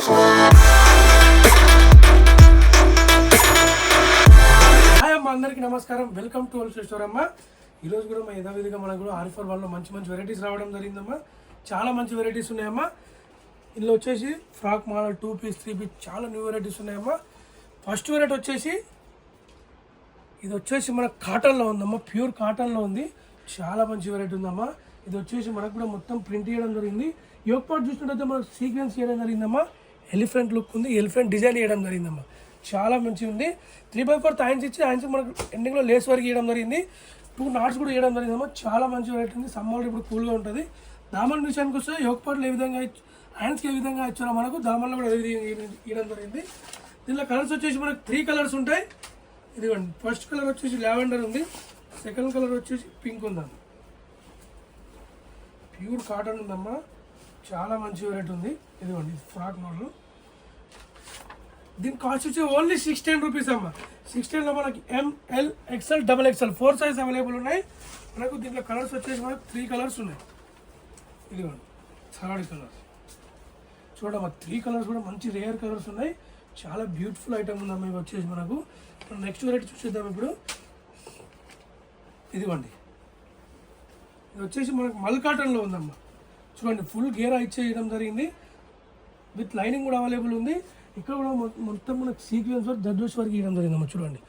Hi అమ్మ, అందరికీ నమస్కారం. వెల్కమ్ టు హోల్సేల్ స్టోర్ అమ్మ. ఈరోజు కూడా మా యథావిధిగా మనకు కూడా R41లో మంచి వెరైటీస్ రావడం జరిగిందమ్మా. చాలా మంచి వెరైటీస్ ఉన్నాయమ్మా. ఇందులో వచ్చేసి ఫ్రాక్ మోడల్ 2 పీస్ 3 పీస్ చాలా న్యూ వెరైటీస్ ఉన్నాయమ్మా. ఫస్ట్ వెరైటీ వచ్చేసి ఇది వచ్చేసి మనకు కాటన్లో ఉందమ్మా, ప్యూర్ కాటన్లో ఉంది. చాలా మంచి వెరైటీ ఉందమ్మా. ఇది వచ్చేసి మనకు కూడా మొత్తం ప్రింట్ చేయడం జరిగింది. యోక్ పార్ట్ చూసినట్టయితే మనకు సీక్వెన్స్ చేయడం జరిగిందమ్మా. ఎలిఫెంట్ లుక్ ఉంది, ఎలిఫెంట్ డిజైన్ చేయడం జరిగిందమ్మా. చాలా మంచిగా ఉంది. 3/4 హ్యాండ్స్ ఇచ్చి హ్యాండ్స్ మనకు ఎండింగ్లో లేస్ వర్క్ ఇవ్వడం జరిగింది. 2 knots కూడా ఇవ్వడం జరిగిందమ్మా. చాలా మంచి వెరైటీ ఉంది. సమ్మర్ ఇప్పుడు కూల్గా ఉంటుంది. దామన్ విషయానికి వస్తే యోక్ పార్ట్లు ఏ విధంగా హ్యాండ్స్కి ఏ విధంగా ఇచ్చారో మనకు దామన్లో కూడా ఇవ్వడం జరిగింది. దీనిలో కలర్స్ వచ్చేసి మనకు 3 కలర్స్ ఉంటాయి. ఇదిగోండి, ఫస్ట్ కలర్ వచ్చేసి లావెండర్ ఉంది, సెకండ్ కలర్ వచ్చేసి పింక్ ఉందమ్మా. ప్యూర్ కాటన్ ఉందమ్మా. చాలా మంచి వెరైటీ ఉంది. ఇదిగోండి ఫ్రాక్ మోడల్. దీని కాస్ట్ వచ్చి ఓన్లీ 16 రూపీస్ అమ్మ. 16లో మనకి ML XL XXL 4 size available ఉన్నాయి. మనకు దీంట్లో కలర్స్ వచ్చేసి మనకు 3 కలర్స్ ఉన్నాయి. ఇదిగోండి థర్డ్ కలర్ చూడమ్మా. 3 కలర్స్ కూడా మంచి రేర్ కలర్స్ ఉన్నాయి. చాలా బ్యూటిఫుల్ ఐటమ్ ఉందమ్మా. ఇవి వచ్చేసి మనకు నెక్స్ట్ వెరైటీ చూసేద్దాం ఇప్పుడు. ఇదిగోండి, ఇది వచ్చేసి మనకు మల్ కాటన్లో ఉందమ్మా. చూడండి, ఫుల్ గేరా ఇచ్చేయడం జరిగింది. విత్ లైనింగ్ కూడా అవైలబుల్ ఉంది. ఇక్కడ కూడా మొత్తం మనకు సీక్వెన్స్ వర్క్ దద్దోస్ వర్క్ ఇవ్వడం జరిగిందమ్మా. చూడండి,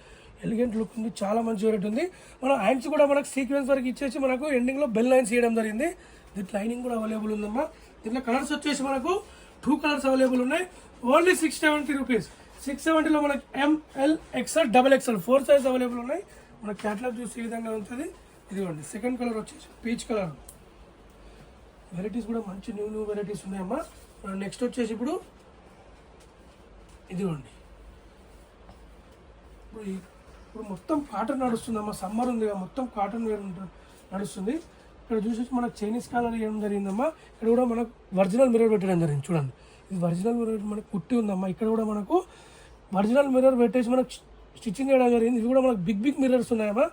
ఎలిగెంట్ లుక్ ఉంది. చాలా మంచి వెరైటీ ఉంది. మన హ్యాండ్స్ కూడా మనకు సీక్వెన్స్ వర్క్ ఇచ్చేసి మనకు ఎండింగ్లో బెల్ లైన్స్ ఇవ్వడం జరిగింది. విత్ లైనింగ్ కూడా అవైలబుల్ ఉందమ్మా. దీంట్లో కలర్స్ వచ్చేసి మనకు 2 కలర్స్ అవైలబుల్ ఉన్నాయి. Only 670 rupees. 670లో మనకి ML XL XXL 4 size available ఉన్నాయి. మన క్యాటలాగ్ చూసి ఈ విధంగా ఉంటుంది. ఇదిగోండి సెకండ్ కలర్ వచ్చేసి పీచ్ కలర్. వెరైటీస్ కూడా మంచి న్యూ వెరైటీస్ ఉన్నాయమ్మా. నెక్స్ట్ వచ్చేసి ఇప్పుడు ఇదిగోండి, ఇప్పుడు మొత్తం కాటన్ నడుస్తుందమ్మా. సమ్మర్ ఉంది, మొత్తం కాటన్ వేర్ నడుస్తుంది. ఇక్కడ చూసేసి మనకు చైనీస్ కాలర్ వేయడం జరిగిందమ్మా. ఇక్కడ కూడా మనకు ఒరిజినల్ మిర్రర్ పెట్టడం జరిగింది. చూడండి, ఇది ఒరిజినల్ మిర్రర్ మనకు కుట్టి ఉందమ్మా. ఇక్కడ కూడా మనకు ఒరిజినల్ మిర్రర్ పెట్టేసి మనకు స్టిచ్చింగ్ చేయడం జరిగింది. ఇవి కూడా మనకు బిగ్ మిర్రర్స్ ఉన్నాయమ్మా.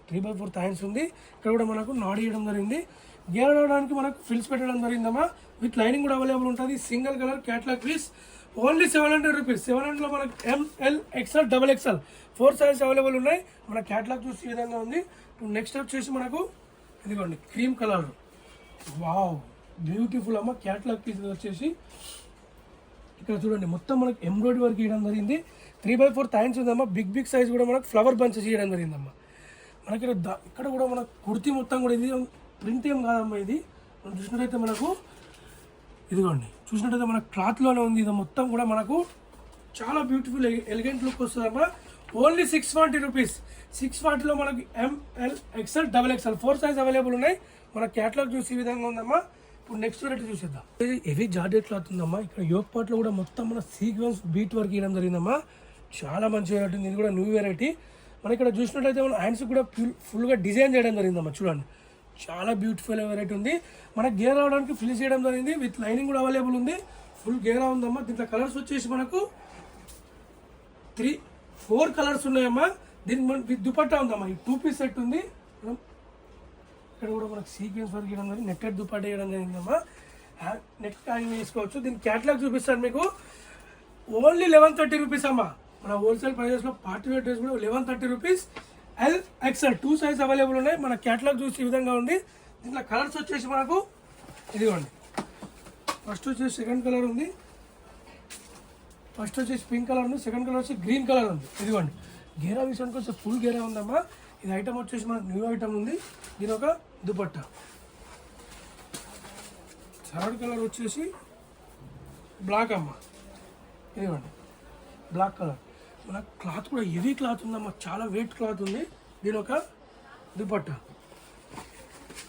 3/4 హ్యాండ్స్ ఉంది. ఇక్కడ కూడా మనకు నాడ్ ఇవ్వడం జరిగింది. గేర్ అవడానికి మనకు ఫిల్స్ పెట్టడం జరిగిందమ్మా. విత్ లైనింగ్ కూడా అవైలబుల్ ఉంటుంది. Single colour catalogue piece only 700 rupees. 700లో మనకు ML XL XXL 4 size available ఉన్నాయి. మన క్యాటలాగ్ చూసి ఈ విధంగా ఉంది. నెక్స్ట్ వచ్చేసి మనకు ఇదిగోండి క్రీమ్ కలర్. వావ్, బ్యూటిఫుల్ అమ్మ. క్యాటలాగ్ పీస్ వచ్చేసి ఇక్కడ చూడండి, మొత్తం మనకు ఎంబ్రాయిడరీ వర్క్ ఇవ్వడం జరిగింది. 3/4 హ్యాండ్స్ ఉందమ్మా. బిగ్ సైజ్ కూడా మనకు ఫ్లవర్ బంచెస్ ఇవ్వడం జరిగిందమ్మా. మనకి ఇక్కడ కూడా మనకు కుర్తీ మొత్తం కూడా ఇది ప్రింట్ ఏం కాదమ్మా. ఇది మనం చూసినట్టయితే మనకు ఇదిగోండి, చూసినట్టయితే మనకు క్లాత్లోనే ఉంది. ఇది మొత్తం కూడా మనకు చాలా బ్యూటిఫుల్ ఎలిగెంట్ లుక్ వస్తుందమ్మా. Only 640 rupees. 640లో మనకి ML XL XXL 4 size available ఉన్నాయి. మన క్యాటలాగ్ చూసి ఈ విధంగా ఉందమ్మా. ఇప్పుడు నెక్స్ట్ వెరైటీ చూసేద్దాం. ఇది హెవీ జార్జెట్ క్లాత్ ఉందమ్మా. ఇక్కడ యోక్ పార్ట్లో కూడా మొత్తం మన సీక్వెన్స్ బీట్ వర్క్ ఇవ్వడం జరిగిందమ్మా. చాలా మంచి వెరైటీ ఉంది. ఇది కూడా న్యూ వెరైటీ. మన ఇక్కడ చూసినట్టయితే మన హ్యాండ్స్ కూడా ఫుల్గా డిజైన్ చేయడం జరిగిందమ్మా. చూడండి, చాలా బ్యూటిఫుల్ వెరైటీ ఉంది. మనకు గేర్ అవడానికి ఫిల్ చేయడం జరిగింది. విత్ లైనింగ్ కూడా అవైలబుల్ ఉంది. ఫుల్ గేరా ఉందమ్మా. దీంట్లో కలర్స్ వచ్చేసి మనకు 4 కలర్స్ ఉన్నాయమ్మా. దీనికి మన విత్ దుపట్టా ఉందమ్మా. ఈ 2 పీస్ సెట్ ఉంది. ఇక్కడ కూడా మనకు సీక్వెన్స్ వర్క్ ఇవ్వడం జరిగింది. నెట్టెడ్ దుపట్టా వేయడం జరిగిందమ్మా. నెక్ హ్యాంగ్ వేసుకోవచ్చు. దీని క్యాటలాగ్ చూపిస్తాను మీకు. ఓన్లీ 1130 రూపీస్ అమ్మా. మన హోల్సేల్ ప్రైజెస్లో పార్టీ వేర్ డ్రెస్ కూడా 1130 rupees. L XL 2 size available ఉన్నాయి. మన క్యాటలాగ్ చూసి ఈ విధంగా ఉంది. దీంట్లో కలర్స్ వచ్చేసి మనకు ఇదిగోండి, ఫస్ట్ వచ్చేసి సెకండ్ కలర్ ఉంది, ఫస్ట్ వచ్చేసి పింక్ కలర్ ఉంది, సెకండ్ కలర్ వచ్చి గ్రీన్ కలర్ ఉంది. ఇదిగోండి, గేరా విషయానికి వచ్చి ఫుల్ గేరా ఉందమ్మా. ఇది ఐటమ్ వచ్చేసి మనకు న్యూ ఐటమ్ ఉంది. దీని ఒక దుపట్టా. థర్డ్ కలర్ వచ్చేసి బ్లాక్ అమ్మ. ఇదిగోండి బ్లాక్ కలర్. మన క్లాత్ కూడా హెవీ క్లాత్ ఉందమ్మా. చాలా వెయిట్ క్లాత్ ఉంది. దీని ఒక దుపట్టా.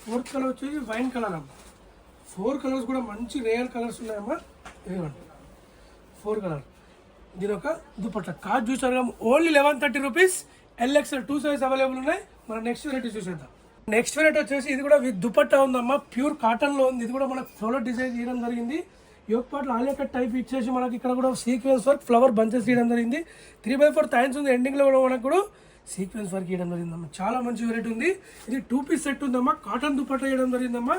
ఫోర్త్ కలర్ వచ్చేసి వైన్ కలర్ అమ్మ. 4 కలర్స్ కూడా మంచి రేర్ కలర్స్ ఉన్నాయమ్మా. ఇదిగోండి 4 కలర్. దీని ఒక దుపట్టా. కాస్ట్ చూసారు only 1130 rupees. LXL 2 size available ఉన్నాయి. మన నెక్స్ట్ వెరైటీ చూసేద్దాం. నెక్స్ట్ వెరైటీ వచ్చేసి ఇది కూడా విత్ దుపట్టా ఉందమ్మా. ప్యూర్ కాటన్లో ఉంది. ఇది కూడా మనకు ఫ్లోర్ డిజైన్ చేయడం జరిగింది. యోక్ పార్ట్లో ఆలియా టైప్ ఇచ్చేసి మనకి ఇక్కడ కూడా సీక్వెన్స్ వర్క్ ఫ్లవర్ బంచెస్ ఇవ్వడం జరిగింది. 3/4 హ్యాండ్స్ ఉంది. ఎండింగ్లో కూడా మనకు కూడా సీక్వెన్స్ వర్క్ ఇవ్వడం జరిగిందమ్మా. చాలా మంచి వెరైటీ ఉంది. ఇది 2 పీస్ సెట్ ఉందమ్మా. కాటన్ దుపట్టా ఇవ్వడం జరిగిందమ్మా.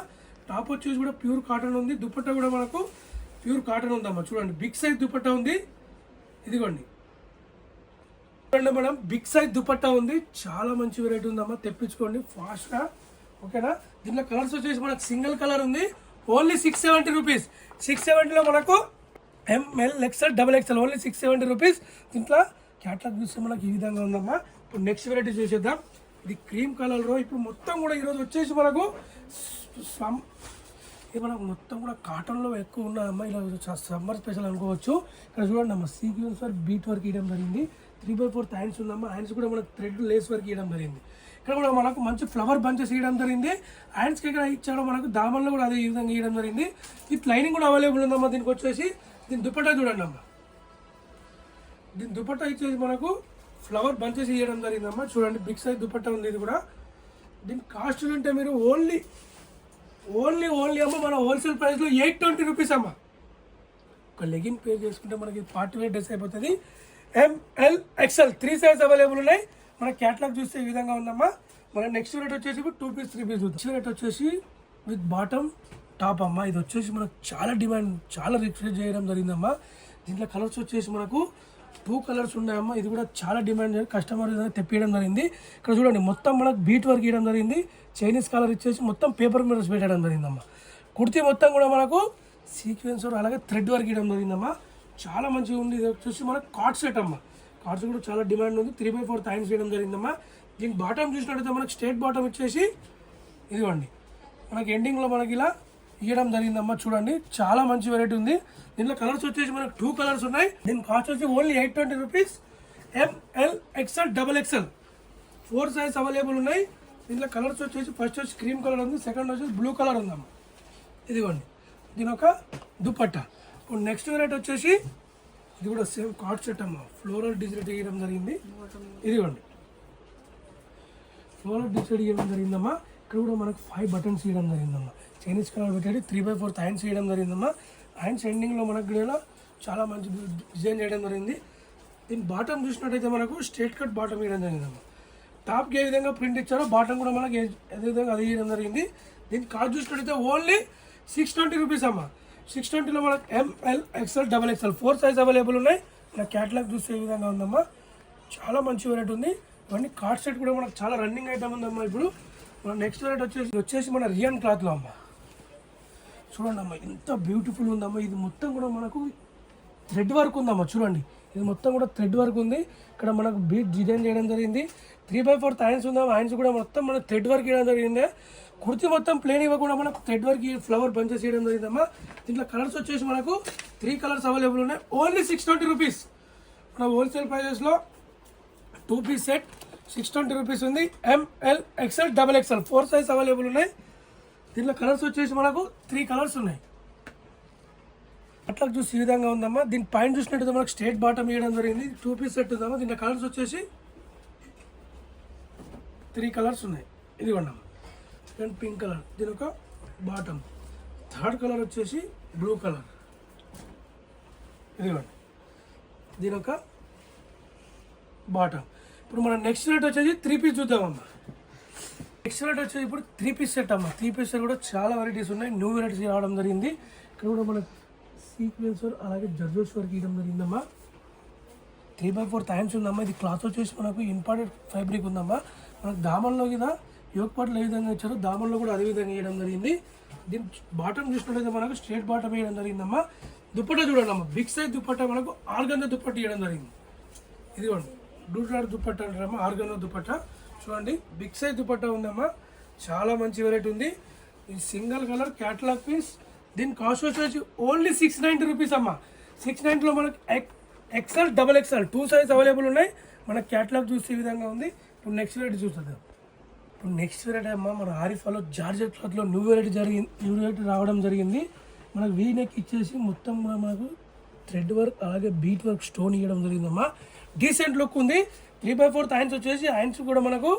టాప్ వచ్చేసి కూడా ప్యూర్ కాటన్ ఉంది. దుపట్టా కూడా మనకు ప్యూర్ కాటన్ ఉందమ్మా. చూడండి బిగ్ సైజ్ దుపట్టా ఉంది, ఇదిగోండి చూడండి మేడం, బిగ్ సైజ్ దుపట్టా ఉంది. చాలా మంచి వెరైటీ ఉందమ్మా, తెప్పించుకోండి ఫాస్ట్గా, ఓకేనా. దీంట్లో కలర్స్ వచ్చేసి మనకు సింగిల్ కలర్ ఉంది, ఓన్లీ 670 రూపీస్. 670లో మనకు ML XL XXL only 670 rupees. దీంట్లో క్యాట్లాగ్ చూస్తే మనకి ఈ విధంగా ఉందమ్మా. ఇప్పుడు నెక్స్ట్ వెరైటీ చూసేద్దాం. ఇది క్రీమ్ కలర్లో ఇప్పుడు మొత్తం కూడా ఈరోజు వచ్చేసి మనకు ఇది మనకు మొత్తం కూడా కాటన్లో ఎక్కువ ఉన్నాయమ్మా. ఇలా సమ్మర్ స్పెషల్ అనుకోవచ్చు. ఇక్కడ చూడండి అమ్మా, సీక్వెన్స్ వర్క్ బీట్ వర్క్ ఇవ్వడం జరిగింది. 3/4 హ్యాండ్స్ ఉందమ్మా. హ్యాండ్స్ కూడా మనకు థ్రెడ్ లేస్ వర్క్ ఇవ్వడం జరిగింది. ఇక్కడ కూడా మనకు మంచి ఫ్లవర్ బంచెస్ ఇవ్వడం జరిగింది. హ్యాండ్స్కి ఇక్కడ ఇచ్చాడు మనకు, దామన్లో కూడా అదే విధంగా ఇవ్వడం జరిగింది. విత్ లైనింగ్ కూడా అవైలబుల్ ఉందమ్మా. దీనికి వచ్చేసి దీని దుపట్టా చూడండి అమ్మా. దీని దుపట్టా ఇచ్చేసి మనకు ఫ్లవర్ బంచెస్ ఇవ్వడం జరిగిందమ్మా. చూడండి బిగ్ సైజ్ దుపట్టా ఉంది. ఇది కూడా దీని కాస్ట్ అంటే మీరు ఓన్లీ అమ్మ మన హోల్సేల్ ప్రైస్లో 820 రూపీస్ అమ్మ. ఒక లెగిన్ పే చేసుకుంటే మనకి పార్టీ వేర్ డ్రెస్ అయిపోతుంది. ML XL 3 సైజ్ అవైలబుల్ ఉన్నాయి. మన క్యాట్లాగ్ చూస్తే ఈ విధంగా ఉందమ్మా. మన నెక్స్ట్ రేట్ వచ్చేసి 2 పీస్ 3 పీస్. నెక్స్ట్ రేట్ వచ్చేసి విత్ బాటమ్ టాప్ అమ్మ. ఇది వచ్చేసి మనకు చాలా డిమాండ్, చాలా రిక్వెస్ట్ చేయడం జరిగిందమ్మా. దీంట్లో కలర్స్ వచ్చేసి మనకు 2 కలర్స్ ఉన్నాయమ్మా. ఇది కూడా చాలా డిమాండ్, కస్టమర్ తెప్పియడం జరిగింది. ఇక్కడ చూడండి మొత్తం మనకు బీట్ వర్క్ ఇవ్వడం జరిగింది. చైనీస్ కలర్ ఇచ్చేసి మొత్తం పేపర్ మిర్రర్స్ పెట్టడం జరిగిందమ్మా. కుర్తీ మొత్తం కూడా మనకు సీక్వెన్స్ అలాగే థ్రెడ్ వర్క్ ఇవ్వడం జరిగిందమ్మా. చాలా మంచిగా ఉంది. ఇది వచ్చేసి మనకు కార్డ్ సెట్ అమ్మ. కార్డ్స్ కూడా చాలా డిమాండ్ ఉంది. 3/4 హ్యాండ్స్ చేయడం జరిగిందమ్మా. దీనికి బాటమ్ చూసినట్టయితే మనకు స్ట్రేట్ బాటమ్ ఇచ్చేసి ఇదిగోండి మనకి ఎండింగ్లో మనకి ఇలా ఇవ్వడం జరిగిందమ్మా. చూడండి చాలా మంచి వెరైటీ ఉంది. దీంట్లో కలర్స్ వచ్చేసి మనకు 2 కలర్స్ ఉన్నాయి. దీని కాస్ట్ వచ్చి only 820 rupees. ML XL XXL 4 size available ఉన్నాయి. దీంట్లో కలర్స్ వచ్చేసి ఫస్ట్ వచ్చి క్రీమ్ కలర్ ఉంది, సెకండ్ వచ్చేసి బ్లూ కలర్ ఉందమ్మా. ఇదిగోండి దీని ఒక దుపట్టా. ఇప్పుడు నెక్స్ట్ వెరైటీ వచ్చేసి ఇది కూడా సేమ్ కార్డ్ సెట్ అమ్మా. ఫ్లోరల్ డిజైన్ ఇవ్వడం జరిగింది. ఇదిగోండి ఫ్లోరల్ డిజైన్ ఇవ్వడం జరిగిందమ్మా. ఇక్కడ కూడా మనకు 5 బటన్స్ ఇవ్వడం జరిగిందమ్మా. చైనీస్ కలర్ పెట్టేది 3/4 హ్యాండ్స్ చేయడం జరిగిందమ్మా. హ్యాండ్స్ ఎండింగ్లో మనకు కూడా చాలా మంచి డిజైన్ చేయడం జరిగింది. దీని బాటమ్ చూసినట్టయితే మనకు స్ట్రేట్ కట్ బాటమ్ ఇవ్వడం జరిగిందమ్మా. టాప్కి ఏ విధంగా ప్రింట్ ఇచ్చారో బాటమ్ కూడా మనకి అదే విధంగా అది ఇవ్వడం జరిగింది. దీని కాస్ట్ చూసినట్టయితే ఓన్లీ 620 రూపీస్ అమ్మా. 620లో మనకు ML XL XXL 4 size available ఉన్నాయి. మన క్యాటలాగ్ చూస్తే ఈ విధంగా ఉందమ్మా. చాలా మంచి వెరైటీ ఉంది. ఇవన్నీ కార్డ్ సెట్ కూడా మనకు చాలా రన్నింగ్ ఐటమ్ ఉందమ్మా. ఇప్పుడు మన నెక్స్ట్ వెరైటీ వచ్చేసి మన రియన్ క్లాత్లో అమ్మా. చూడండి అమ్మా ఎంత బ్యూటిఫుల్ ఉందమ్మా. ఇది మొత్తం కూడా మనకు థ్రెడ్ వర్క్ ఉందమ్మా. చూడండి ఇది మొత్తం కూడా థ్రెడ్ వర్క్ ఉంది. ఇక్కడ మనకు బీట్ డిజైన్ చేయడం జరిగింది. 3/4 హ్యాండ్స్ ఉందమ్మా. హ్యాండ్స్ కూడా మొత్తం మనకు థ్రెడ్ వర్క్ చేయడం జరిగింది. కుర్తీ మొత్తం ప్లేన్ ఇవ్వకుండా మనకు థ్రెడ్ వర్క్ ఫ్లవర్ బంచెస్ చేయడం జరిగిందమ్మా. దీంట్లో కలర్స్ వచ్చేసి మనకు 3 కలర్స్ అవైలబుల్ ఉన్నాయి. Only 620 rupees. మన హోల్సేల్ ప్రైజెస్లో 2 పీస్ సెట్ 620 రూపీస్ ఉంది. ML XL XXL 4 size available ఉన్నాయి. దీంట్లో కలర్స్ వచ్చేసి మనకు 3 కలర్స్ ఉన్నాయి. అట్లా చూసి ఈ విధంగా ఉందమ్మా. దీని పైన చూసినట్టయితే మనకు స్ట్రేట్ బాటమ్ ఇవ్వడం జరిగింది. 2 పీస్ సెట్ ఉందమ్మా. దీంట్లో కలర్స్ వచ్చేసి 3 కలర్స్ ఉన్నాయి. ఇది కొన్నాము. సెకండ్ పింక్ కలర్, దీని ఒక బాటమ్. థర్డ్ కలర్ వచ్చేసి బ్లూ కలర్. ఇదిగోండి దీని ఒక బాటమ్. ఇప్పుడు మన నెక్స్ట్ రేట్ వచ్చేసి 3 పీస్ చూద్దామమ్మా. నెక్స్ట్ రేట్ వచ్చేసి ఇప్పుడు 3 పీస్ సెట్ అమ్మా. 3 పీస్ సెట్ కూడా చాలా వెరైటీస్ ఉన్నాయి. న్యూ వెరైటీస్ రావడం జరిగింది. ఇక్కడ కూడా మన సీక్వెన్స్ అలాగే జర్జోస్ వర్క్ ఇవ్వడం జరిగిందమ్మా. 3/4 హ్యాండ్స్ ఉందమ్మా. ఇది క్లాత్ వచ్చేసి మనకు ఇంపార్టెంట్ ఫ్యాబ్రిక్ ఉందమ్మా. మనకు దామన్లో కదా యోగ్ పాటలు ఏ విధంగా ఇచ్చారో దామన్లో కూడా అదే విధంగా వేయడం జరిగింది. దీని బాటమ్ చూసినట్టయితే మనకు స్ట్రేట్ బాటమ్ వేయడం జరిగిందమ్మా. దుప్పట్టా చూడండి అమ్మా. బిగ్ సైజ్ దుప్పట్టా మనకు ఆర్గంజా దుప్పట్టా ఇవ్వడం జరిగింది. ఇదిగోండి డూటార్ దుప్పట్టా అంటారమ్మా. ఆర్గంజా దుప్పట్టా చూడండి బిగ్ సైజ్ దుప్పట్టా ఉందమ్మా. చాలా మంచి వెరైటీ ఉంది. ఇది సింగిల్ కలర్ క్యాటలాగ్ పీస్. దీని కాస్ట్ వచ్చేసి ఓన్లీ 690 రూపీస్ అమ్మా. 690లో మనకు XL XXL 2 సైజ్ అవైలబుల్ ఉన్నాయి. మన క్యాటలాగ్ చూసే విధంగా ఉంది. ఇప్పుడు నెక్స్ట్ వెరైటీ చూస్తుంది. ఇప్పుడు నెక్స్ట్ వెరైటీ అమ్మా మన ఆరిఫాలో జార్జెట్ క్లాత్లో న్యూ వెరైటీ రావడం జరిగింది. మనకు వీ నెక్ ఇచ్చేసి మొత్తం కూడా మనకు థ్రెడ్ వర్క్ అలాగే బీట్ వర్క్ స్టోన్ ఇవ్వడం జరిగిందమ్మా. డీసెంట్ లుక్ ఉంది. 3/4 హ్యాండ్స్ వచ్చేసి హ్యాండ్స్ కూడా మనకు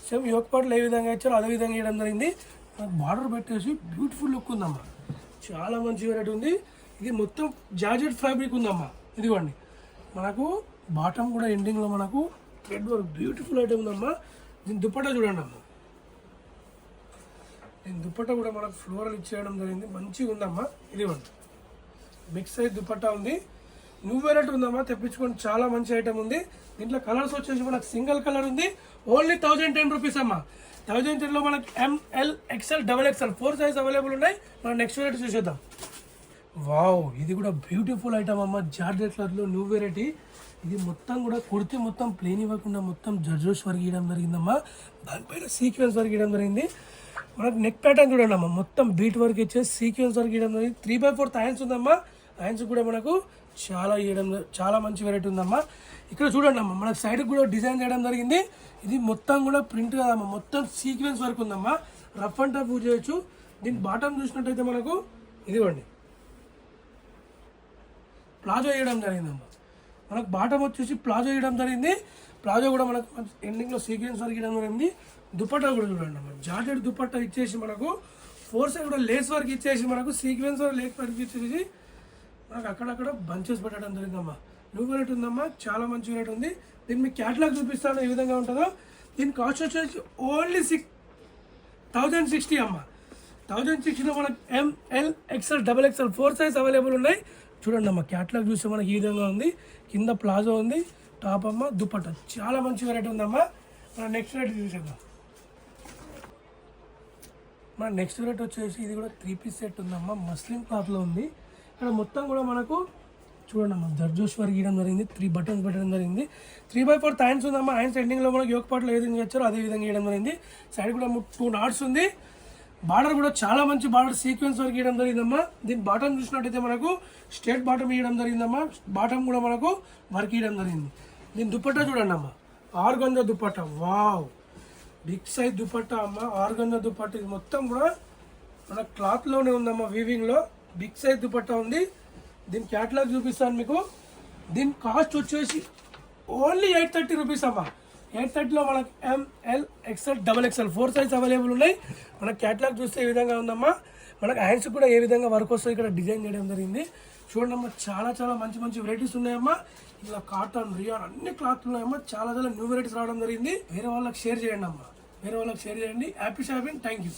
సేమ్ యోగ్ పాటలు ఏ విధంగా ఇచ్చారో అదే విధంగా ఇవ్వడం జరిగింది. మనకు బార్డర్ పెట్టేసి బ్యూటిఫుల్ లుక్ ఉందమ్మా. చాలా మంచి వెరైటీ ఉంది. ఇది మొత్తం జార్జెట్ ఫ్యాబ్రిక్ ఉందమ్మా. ఇదిగోండి మనకు బాటమ్ కూడా ఎండింగ్లో మనకు థ్రెడ్ వర్క్ బ్యూటిఫుల్ ఐటమ్ ఉందమ్మా. దీని దుప్పట్టా చూడండి అమ్మా. దీని దుప్పట్టా కూడా మనకు ఫ్లోరల్ ఇచ్చేయడం జరిగింది. మంచిగా ఉందమ్మా. ఇదిగోండి బిగ్ సైజ్ దుపట్టా ఉంది. న్యూ వెరైటీ ఉందమ్మా, తెప్పించుకోండి. చాలా మంచి ఐటమ్ ఉంది. దీంట్లో కలర్స్ వచ్చేసి మనకు సింగిల్ కలర్ ఉంది. ఓన్లీ 1010 రూపీస్ అమ్మా. 1010లో మనకి ML XL XXL 4 size available ఉన్నాయి. మనం నెక్స్ట్ వెరైటీ చూసేద్దాం. వావ్, ఇది కూడా బ్యూటిఫుల్ ఐటమ్ అమ్మ. జార్జెట్ క్లాత్లో న్యూ వెరైటీ. ఇది మొత్తం కూడా కుర్తి మొత్తం ప్లేన్ ఇవ్వకుండా మొత్తం జర్జోస్ వర్క్ ఇవ్వడం జరిగిందమ్మా. దానిపైన సీక్వెన్స్ వర్క్ ఇవ్వడం జరిగింది. మనకు నెక్ ప్యాటర్న్ చూడండి అమ్మా, మొత్తం బీట్ వర్క్ ఇచ్చేసి సీక్వెన్స్ వర్క్ ఇవ్వడం జరిగింది. 3/4 హ్యాండ్స్ ఉందమ్మా. హ్యాండ్స్ కూడా మనకు చాలా మంచి వెరైటీ ఉందమ్మా. ఇక్కడ చూడండి అమ్మా, మనకు సైడ్ కూడా డిజైన్ చేయడం జరిగింది. ఇది మొత్తం కూడా ప్రింట్ కదమ్మా, మొత్తం సీక్వెన్స్ వర్క్ ఉందమ్మా. రఫ్ అండ్ టఫ్ యూజ్ చేయొచ్చు. దీని బాటమ్ చూసినట్టయితే మనకు ఇదిగోండి ప్లాజో వేయడం జరిగిందమ్మా. మనకు బాటమ్ వచ్చేసి ప్లాజో వేయడం జరిగింది. ప్లాజో కూడా మనకు ఎండింగ్లో సీక్వెన్స్ వర్క్ ఇవ్వడం జరిగింది. దుపట్టా కూడా చూడండి అమ్మా, జార్జెట్ దుపట్టా ఇచ్చేసి మనకు 4 సైడ్ కూడా లేస్ వర్క్ ఇచ్చేసి మనకు సీక్వెన్స్ లేస్ వర్క్ ఇచ్చేసి మనకు అక్కడక్కడ బంచెస్ పెట్టడం జరిగిందమ్మా. న్యూ వెరైటీ ఉందమ్మా, చాలా మంచి వెరైటీ ఉంది. దీన్ని మీకు క్యాటలాగ్ చూపిస్తాను ఏ విధంగా ఉంటుందో. దీని కాస్ట్ వచ్చేసి ఓన్లీ 1060 అమ్మా. 1060లో మనకు ML XL XXL 4 size available ఉన్నాయి. చూడండి అమ్మా, క్యాటలాగ్ చూస్తే మనకి ఈ విధంగా ఉంది. కింద ప్లాజో ఉంది, టాప్ అమ్మ దుపట్టా. చాలా మంచి వెరైటీ ఉందమ్మా. మన నెక్స్ట్ వెరైటీ చూసేద్దాం. మన నెక్స్ట్ వెరైటీ వచ్చేసి ఇది కూడా 3 పీస్ సెట్ ఉందమ్మా. మస్లిన్ క్లాత్లో ఉంది. ఇక్కడ మొత్తం కూడా మనకు చూడండి అమ్మా, జర్జోస్ వర్క్ గీయడం జరిగింది. 3 బటన్స్ పెట్టడం జరిగింది. 3/4 హ్యాండ్స్ ఉందమ్మా. హ్యాండ్స్ ఎండింగ్లో మనకు యోగ పాటలో ఏ విధంగా వచ్చారో అదే విధంగా గీయడం జరిగింది. సైడ్ కూడా 2 నాట్స్ ఉంది. బార్డర్ కూడా చాలా మంచి బార్డర్ సీక్వెన్స్ వర్క్ ఇవ్వడం జరిగిందమ్మా. దీని బాటమ్ చూసినట్టయితే మనకు స్ట్రేట్ బాటమ్ ఇవ్వడం జరిగిందమ్మా. బాటమ్ కూడా మనకు వర్క్ ఇవ్వడం జరిగింది. దీని దుపట్టా చూడండి అమ్మా, organza dupatta. Wow, big size dupatta అమ్మా, ఆర్గంజా దుపట్టా. ఇది మొత్తం కూడా మన క్లాత్లోనే ఉందమ్మా, వీవింగ్లో. బిగ్ సైజ్ దుపట్టా ఉంది. దీని క్యాటలాగ్ చూపిస్తాను మీకు. దీని కాస్ట్ వచ్చేసి ఓన్లీ 830 రూపీస్ అమ్మా. 830లో మనకు ML XL XXL 4 size available ఉన్నాయి. మనకు క్యాటలాగ్ చూస్తే ఏ విధంగా ఉందమ్మా. మనకు హ్యాండ్స్ కూడా ఏ విధంగా వర్క్ వస్తుంది ఇక్కడ డిజైన్ చేయడం జరిగింది. చూడండి అమ్మా, చాలా మంచి వెరైటీస్ ఉన్నాయమ్మా. ఇలా కాటన్, రియాన్ అన్ని క్లాత్లు ఉన్నాయమ్మా. చాలా న్యూ వెరైటీస్ రావడం జరిగింది. వేరే వాళ్ళకి షేర్ చేయండి అమ్మా, వేరే వాళ్ళకి షేర్ చేయండి. Happy shopping. Thank you.